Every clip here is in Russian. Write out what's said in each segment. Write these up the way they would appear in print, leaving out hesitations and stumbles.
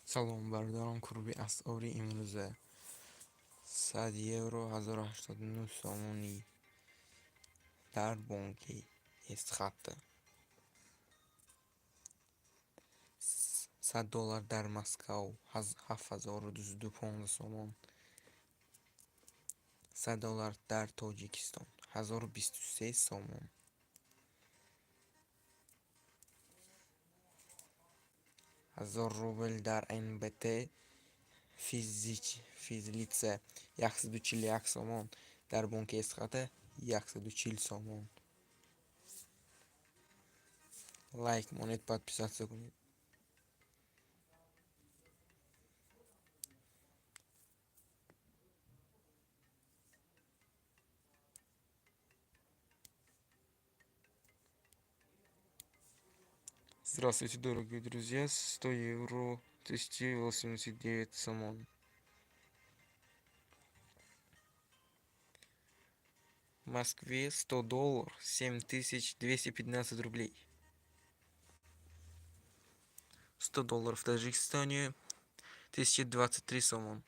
سلام بردارم کربی اسعاری امروزه 100 یورو 1089 سومونی در بانکی استخدام 100 دلار در مسکو 7202 پوند سومون 100 دلار در تاجیکستان 1023 سومون 1000 рубль در NBT физлице 141 сомон در бонки استخدام 140 сомон. Лайк, монет, подписаться кунед. Здравствуйте, дорогие друзья. 100 евро 1089 сомон. В Москве 100 долларов 7215 рублей. 100 долларов в Таджикистане 1023 сомон.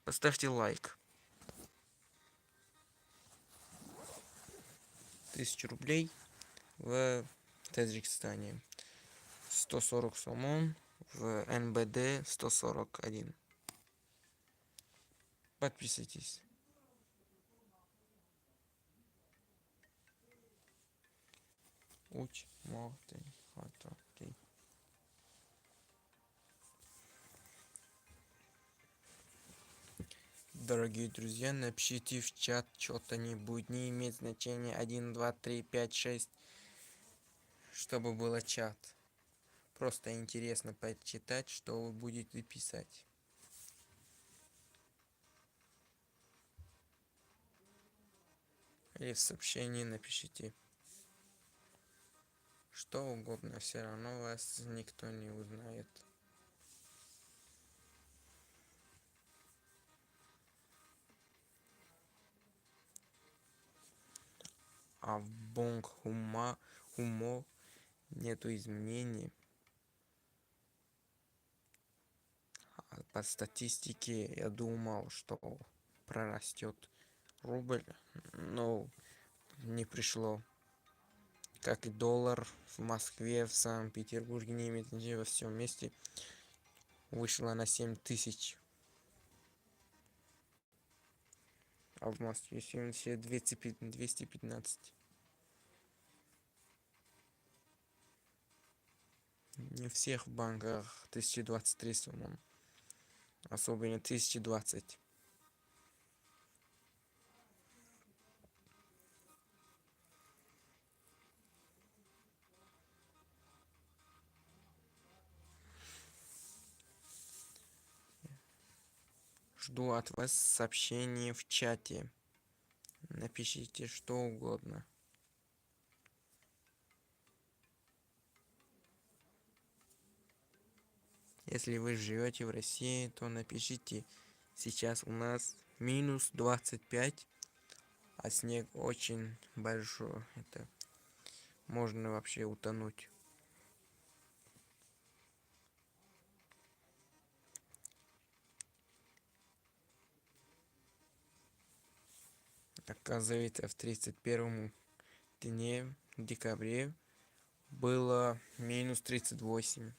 Поставьте лайк. 1000 рублей в Таджикистане. 140 сомон в НБД 141. Подписывайтесь. Уч, мохты, хата, ты. Дорогие друзья, напишите в чат что-нибудь, не имеет значения 1, 2, 3, 5, 6, чтобы было чат. Просто интересно почитать, что вы будете писать. Или в сообщении напишите. Что угодно, все равно вас никто не узнает. А в Бонг Хумо нету изменений. По статистике я думал, что прорастет рубль, но не пришло. Как и доллар в Москве, в Санкт-Петербурге, не имеет значения, во всем месте вышло на 7000. А в Москве 215. Не в всех банках 1023 суммон. Особенно 1020. Жду от вас сообщений в чате. Напишите что угодно. Если вы живете в России, то напишите. Сейчас у нас минус 25, а снег очень большой. Это можно вообще утонуть. Оказывается, в 31 дне декабре было минус 38.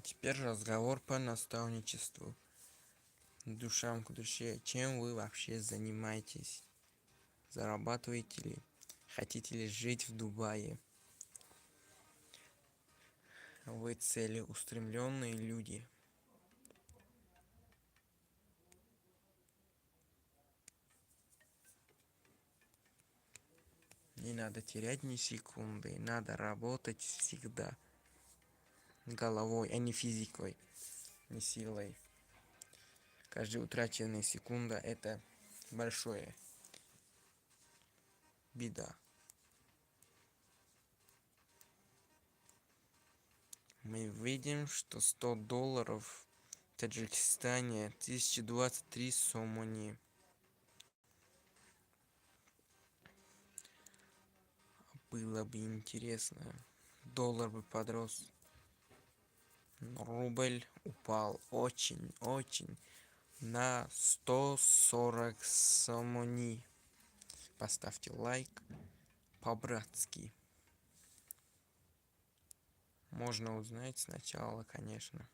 Теперь разговор по наставничеству. Душам к душе. Чем вы вообще занимаетесь? Зарабатываете ли? Хотите ли жить в Дубае? Вы целеустремленные люди. Не надо терять ни секунды. Надо работать всегда. Головой, а не физикой, не силой. Каждая утраченная секунда — это большое беда. Мы видим, что $100 в Таджикистане 1023 сомони. Было бы интересно. Доллар бы подрос. Но рубль упал очень на 140 сомони. Поставьте лайк по-братски. Можно узнать сначала, конечно.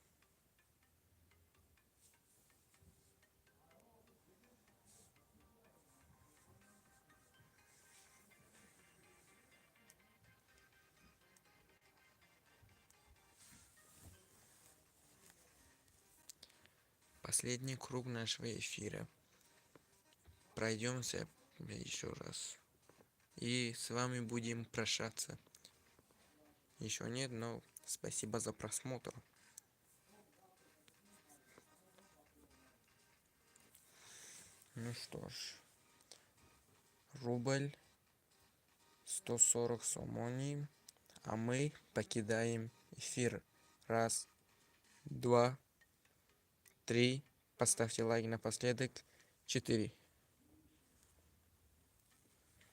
Последний круг нашего эфира. Пройдемся еще раз. И с вами будем прощаться. Еще нет, но спасибо за просмотр. Ну что ж. Рубль 140 сомони. А мы покидаем эфир. Раз, два, три. Поставьте лайк напоследок. 4.